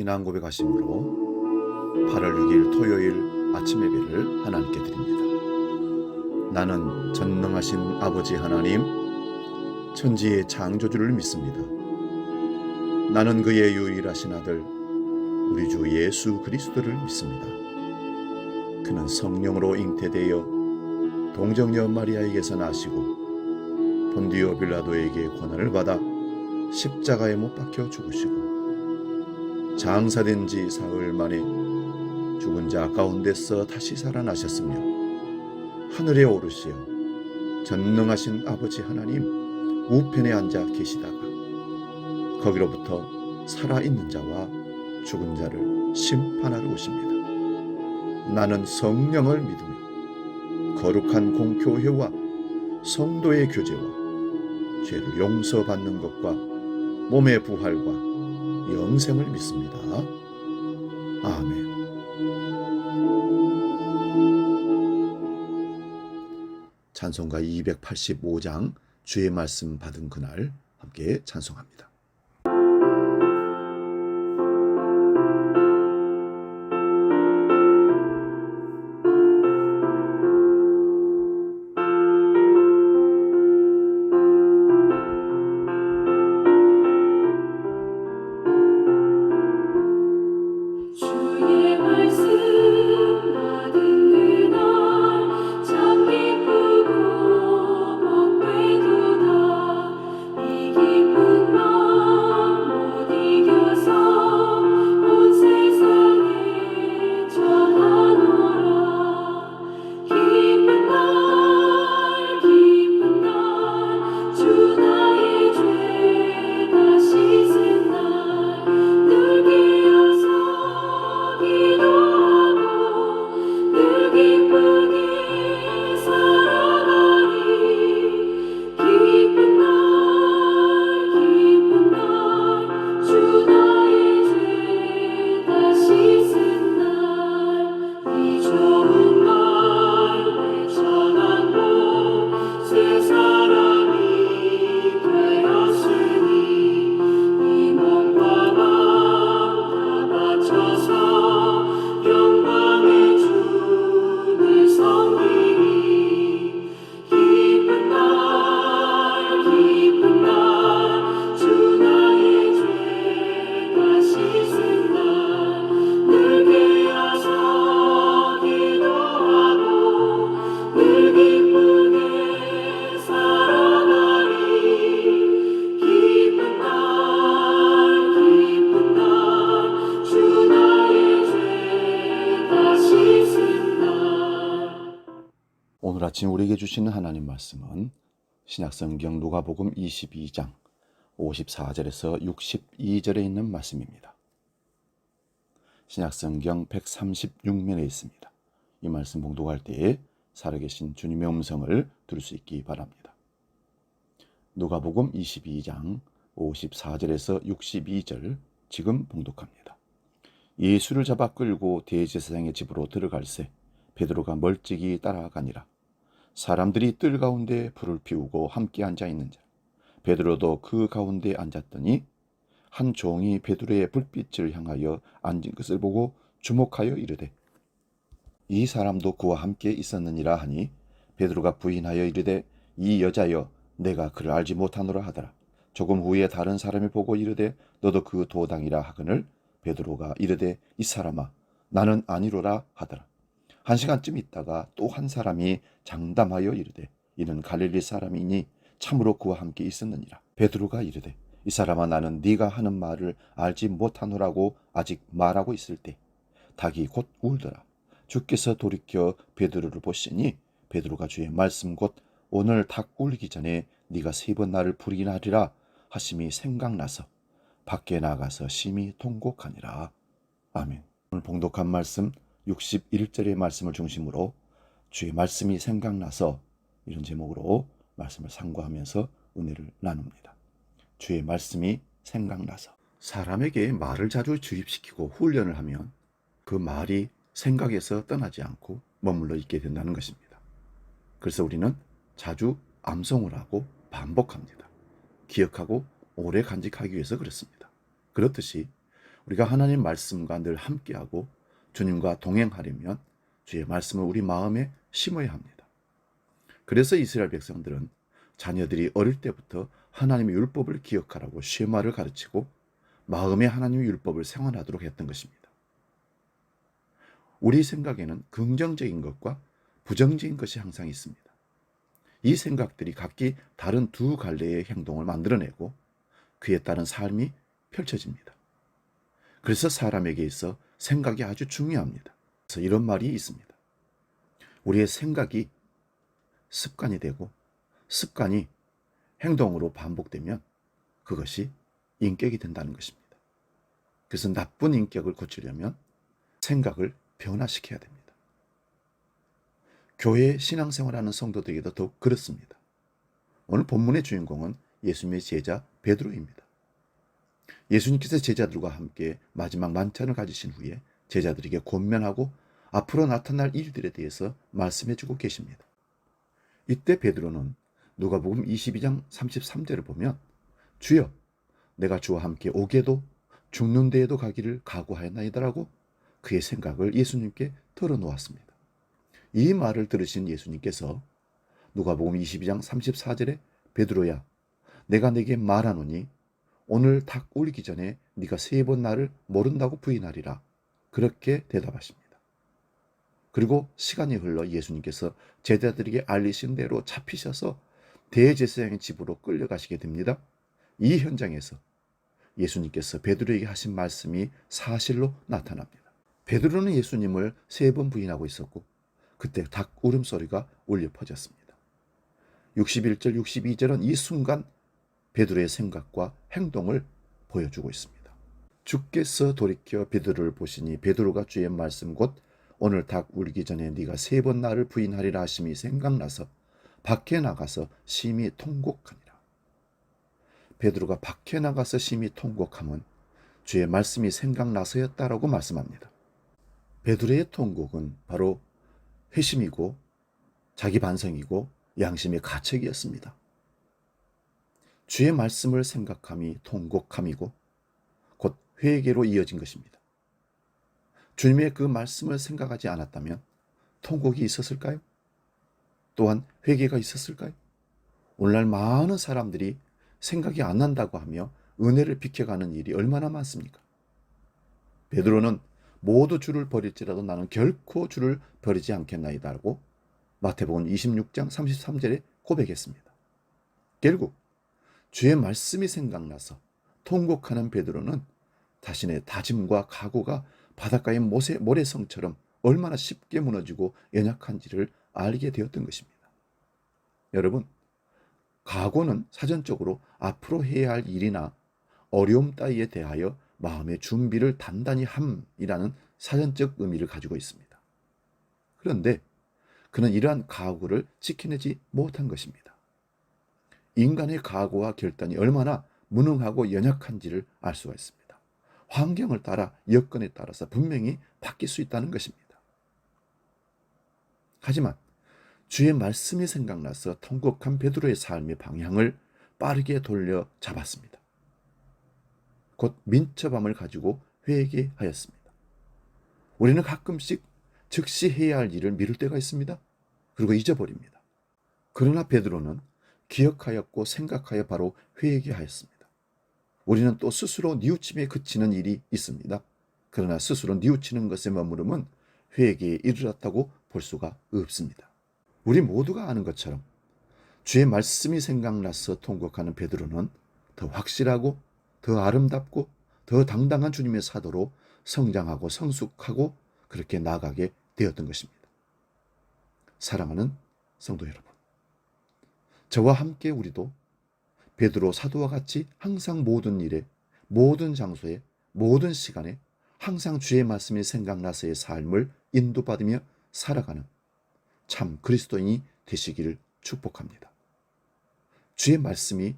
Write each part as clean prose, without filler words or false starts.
신앙 고백하심으로 8월 6일 토요일 아침 예배를 하나님께 드립니다. 나는 전능하신 아버지 하나님, 천지의 창조주를 믿습니다. 나는 그의 유일하신 아들 우리 주 예수 그리스도를 믿습니다. 그는 성령으로 잉태되어 동정녀 마리아에게서 나시고 본디오 빌라도에게 고난을 받아 십자가에 못 박혀 죽으시고 장사된 지 사흘 만에 죽은 자 가운데서 다시 살아나셨으며 하늘에 오르시어 전능하신 아버지 하나님 우편에 앉아 계시다가 거기로부터 살아있는 자와 죽은 자를 심판하러 오십니다. 나는 성령을 믿으며 거룩한 공교회와 성도의 교제와 죄를 용서받는 것과 몸의 부활과 영생을 믿습니다. 아멘. 찬송가 285장 주의 말씀 받은 그날 함께 찬송합니다. 오늘 아침 우리에게 주시는 하나님 말씀은 신약성경 누가복음 22장 54절에서 62절에 있는 말씀입니다. 신약성경 136면에 있습니다. 이 말씀 봉독할 때에 살아계신 주님의 음성을 들을 수 있기 바랍니다. 누가복음 22장 54절에서 62절 지금 봉독합니다. 예수를 잡아 끌고 대제사장의 집으로 들어갈새 베드로가 멀찍이 따라가니라. 사람들이 뜰 가운데 불을 피우고 함께 앉아 있는지라. 베드로도 그 가운데 앉았더니 한 종이 베드로의 불빛을 향하여 앉은 것을 보고 주목하여 이르되 이 사람도 그와 함께 있었느니라 하니 베드로가 부인하여 이르되 이 여자여 내가 그를 알지 못하노라 하더라. 조금 후에 다른 사람이 보고 이르되 너도 그 도당이라 하거늘 베드로가 이르되 이 사람아 나는 아니로라 하더라. 한 시간쯤 있다가 또 한 사람이 장담하여 이르되 이는 갈릴리 사람이니 참으로 그와 함께 있었느니라. 베드로가 이르되 이 사람아 나는 네가 하는 말을 알지 못하노라고 아직 말하고 있을 때 닭이 곧 울더라. 주께서 돌이켜 베드로를 보시니 베드로가 주의 말씀 곧 오늘 닭 울기 전에 네가 3번 나를 부인하리라 하심이 생각나서 밖에 나가서 심히 통곡하니라. 아멘. 오늘 봉독한 말씀 61절의 말씀을 중심으로 주의 말씀이 생각나서 이런 제목으로 말씀을 상고하면서 은혜를 나눕니다. 주의 말씀이 생각나서 사람에게 말을 자주 주입시키고 훈련을 하면 그 말이 생각에서 떠나지 않고 머물러 있게 된다는 것입니다. 그래서 우리는 자주 암송을 하고 반복합니다. 기억하고 오래 간직하기 위해서 그렇습니다. 그렇듯이 우리가 하나님 말씀과 늘 함께하고 주님과 동행하려면 주의 말씀을 우리 마음에 심어야 합니다. 그래서 이스라엘 백성들은 자녀들이 어릴 때부터 하나님의 율법을 기억하라고 쉐마를 가르치고 마음에 하나님의 율법을 생활하도록 했던 것입니다. 우리 생각에는 긍정적인 것과 부정적인 것이 항상 있습니다. 이 생각들이 각기 다른 두 갈래의 행동을 만들어내고 그에 따른 삶이 펼쳐집니다. 그래서 사람에게 있어 생각이 아주 중요합니다. 그래서 이런 말이 있습니다. 우리의 생각이 습관이 되고 습관이 행동으로 반복되면 그것이 인격이 된다는 것입니다. 그래서 나쁜 인격을 고치려면 생각을 변화시켜야 됩니다. 교회 신앙생활하는 성도들에게도 더욱 그렇습니다. 오늘 본문의 주인공은 예수님의 제자 베드로입니다. 예수님께서 제자들과 함께 마지막 만찬을 가지신 후에 제자들에게 권면하고 앞으로 나타날 일들에 대해서 말씀해주고 계십니다. 이때 베드로는 누가복음 22장 33절을 보면 주여 내가 주와 함께 오게도 죽는 데에도 가기를 각오하였나이다라고 그의 생각을 예수님께 털어놓았습니다. 이 말을 들으신 예수님께서 누가복음 22장 34절에 베드로야 내가 네게 말하노니 오늘 닭 울기 전에 네가 3번 나를 모른다고 부인하리라 그렇게 대답하십니다. 그리고 시간이 흘러 예수님께서 제자들에게 알리신 대로 잡히셔서 대제사장의 집으로 끌려가시게 됩니다. 이 현장에서 예수님께서 베드로에게 하신 말씀이 사실로 나타납니다. 베드로는 예수님을 3번 부인하고 있었고 그때 닭 울음소리가 울려 퍼졌습니다. 61절, 62절은 이 순간 베드로의 생각과 행동을 보여주고 있습니다. 주께서 돌이켜 베드로를 보시니 베드로가 주의 말씀 곧 오늘 닭 울기 전에 네가 3번 나를 부인하리라 하심이 생각나서 밖에 나가서 심히 통곡하니라. 베드로가 밖에 나가서 심히 통곡함은 주의 말씀이 생각나서였다라고 말씀합니다. 베드로의 통곡은 바로 회심이고 자기 반성이고 양심의 가책이었습니다. 주의 말씀을 생각함이 통곡함이고 곧 회개로 이어진 것입니다. 주님의 그 말씀을 생각하지 않았다면 통곡이 있었을까요? 또한 회개가 있었을까요? 오늘날 많은 사람들이 생각이 안 난다고 하며 은혜를 비켜가는 일이 얼마나 많습니까? 베드로는 모두 주를 버릴지라도 나는 결코 주를 버리지 않겠나이다라고 마태복음 26장 33절에 고백했습니다. 결국 주의 말씀이 생각나서 통곡하는 베드로는 자신의 다짐과 각오가 바닷가의 모래성처럼 얼마나 쉽게 무너지고 연약한지를 알게 되었던 것입니다. 여러분, 각오는 사전적으로 앞으로 해야 할 일이나 어려움 따위에 대하여 마음의 준비를 단단히 함이라는 사전적 의미를 가지고 있습니다. 그런데 그는 이러한 각오를 지켜내지 못한 것입니다. 인간의 각오와 결단이 얼마나 무능하고 연약한지를 알 수가 있습니다. 환경을 따라 여건에 따라서 분명히 바뀔 수 있다는 것입니다. 하지만 주의 말씀이 생각나서 통곡한 베드로의 삶의 방향을 빠르게 돌려 잡았습니다. 곧 민첩함을 가지고 회개하였습니다. 우리는 가끔씩 즉시 해야 할 일을 미룰 때가 있습니다. 그리고 잊어버립니다. 그러나 베드로는 기억하였고 생각하여 바로 회개하였습니다. 우리는 또 스스로 뉘우침에 그치는 일이 있습니다. 그러나 스스로 뉘우치는 것에 머무름은 회개에 이르렀다고 볼 수가 없습니다. 우리 모두가 아는 것처럼 주의 말씀이 생각나서 통곡하는 베드로는 더 확실하고 더 아름답고 더 당당한 주님의 사도로 성장하고 성숙하고 그렇게 나아가게 되었던 것입니다. 사랑하는 성도 여러분, 저와 함께 우리도 베드로 사도와 같이 항상 모든 일에, 모든 장소에, 모든 시간에 항상 주의 말씀이 생각나서의 삶을 인도받으며 살아가는 참 그리스도인이 되시기를 축복합니다. 주의 말씀이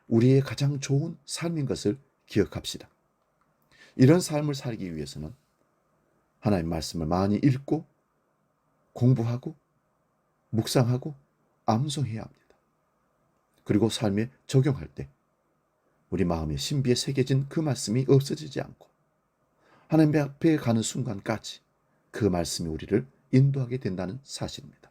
우리의 가장 좋은 삶인 것을 기억합시다. 이런 삶을 살기 위해서는 하나님의 말씀을 많이 읽고 공부하고 묵상하고 암송해야 합니다. 그리고 삶에 적용할 때 우리 마음의 신비에 새겨진 그 말씀이 없어지지 않고 하나님 앞에 가는 순간까지 그 말씀이 우리를 인도하게 된다는 사실입니다.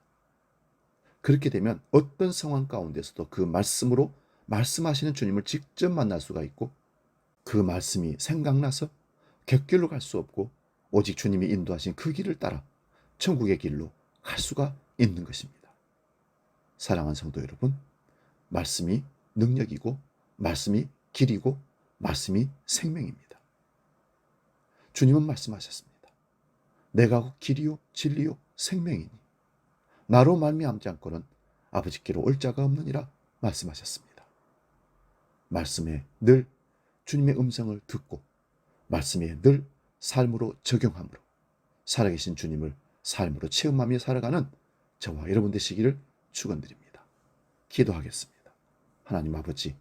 그렇게 되면 어떤 상황 가운데서도 그 말씀으로 말씀하시는 주님을 직접 만날 수가 있고, 그 말씀이 생각나서 곁길로 갈 수 없고 오직 주님이 인도하신 그 길을 따라 천국의 길로 갈 수가 있는 것입니다. 사랑하는 성도 여러분, 말씀이 능력이고 말씀이 길이고 말씀이 생명입니다. 주님은 말씀하셨습니다. 내가 곧 길이요 진리요 생명이니 나로 말미암지 않고는 아버지께로 올 자가 없느니라 말씀하셨습니다. 말씀에 늘 주님의 음성을 듣고 말씀에 늘 삶으로 적용함으로 살아계신 주님을 삶으로 체험하며 살아가는 저와 여러분 되시기를 축원드립니다. 기도하겠습니다. 하나님 아버지,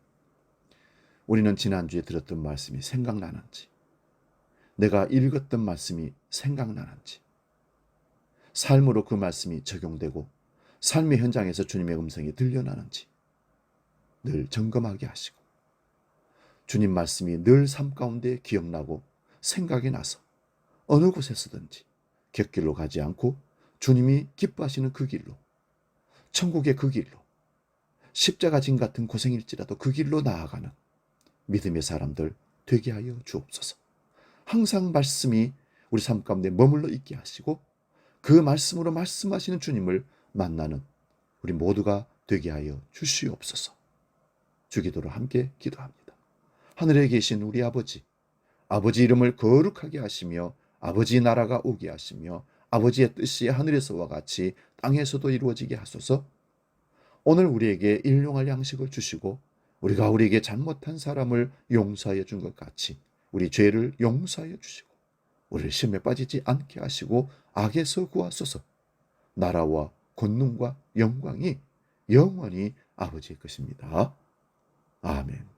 우리는 지난주에 들었던 말씀이 생각나는지, 내가 읽었던 말씀이 생각나는지, 삶으로 그 말씀이 적용되고 삶의 현장에서 주님의 음성이 들려나는지 늘 점검하게 하시고, 주님 말씀이 늘 삶 가운데 기억나고 생각이 나서 어느 곳에서든지 곁길로 가지 않고 주님이 기뻐하시는 그 길로, 천국의 그 길로, 십자가 진 같은 고생일지라도 그 길로 나아가는 믿음의 사람들 되게 하여 주옵소서. 항상 말씀이 우리 삶 가운데 머물러 있게 하시고 그 말씀으로 말씀하시는 주님을 만나는 우리 모두가 되게 하여 주시옵소서. 주기도로 함께 기도합니다. 하늘에 계신 우리 아버지, 아버지 이름을 거룩하게 하시며 아버지 나라가 오게 하시며 아버지의 뜻이 하늘에서와 같이 땅에서도 이루어지게 하소서. 오늘 우리에게 일용할 양식을 주시고 우리가 우리에게 잘못한 사람을 용서하여 준 것 같이 우리 죄를 용서하여 주시고 우리를 시험에 빠지지 않게 하시고 악에서 구하소서. 나라와 권능과 영광이 영원히 아버지의 것입니다. 아멘.